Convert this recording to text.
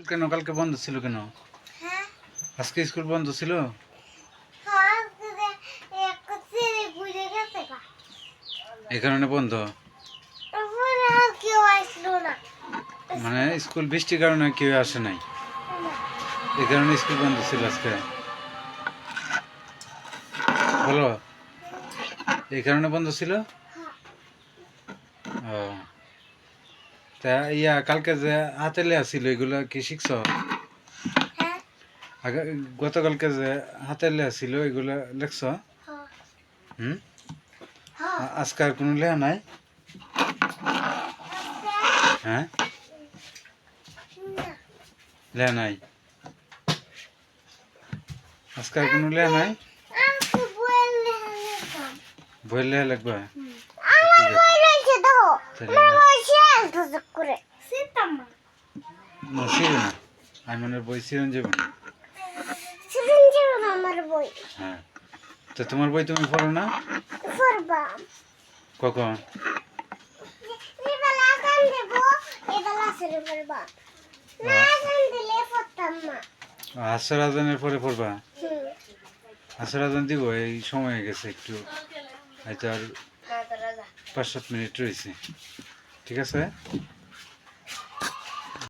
কেন কালকে বন্ধ ছিল কেন? হ্যাঁ আজকে স্কুল বন্ধ ছিল? হ্যাঁ এক ছেলে বুঝে গেছে গা এই কারণে বন্ধ? তারপরে আর কেউ আসলো না মানে স্কুল বৃষ্টির কারণে কেউ আসে নাই, এই কারণে স্কুল বন্ধ ছিল আজকে? বলো, এই কারণে বন্ধ ছিল? ও, তা কালকে যে হাতে লেয়া ছিল এগুলো কি শিখছ? হ্যাঁ আগে গতকালকে যে হাতে লেয়া ছিল এগুলো লিখছ? হ্যাঁ হুম, হ্যাঁ আজকে আর কোনো লেয়া নাই? হ্যাঁ, লেয়া নাই আজকে আর কোনো লেয়া নাই? আমাকে বললে হ্যাঁ বই লেয়া লাগবে? আমার বই রয়েছে তো তাহলে আমার বই শেষ ধুজক করে সিতাম না ছিল না, আমি মনে হয় বই চিরঞ্জীব না। চিরঞ্জীব আমার বই হ্যাঁ, তো তোমার বই তুমি পড়ো না? পড়বা কখন? এবেলা গান দেব এবেলা শুরু করবা না গান দিলে পড়তাম না আসর আজানের পরে পড়বা? হুম আসর আজান দিব, এই সময় হয়ে গেছে একটু, হয়তো আর 5-7 মিনিট রয়েছে, ঠিক আছে?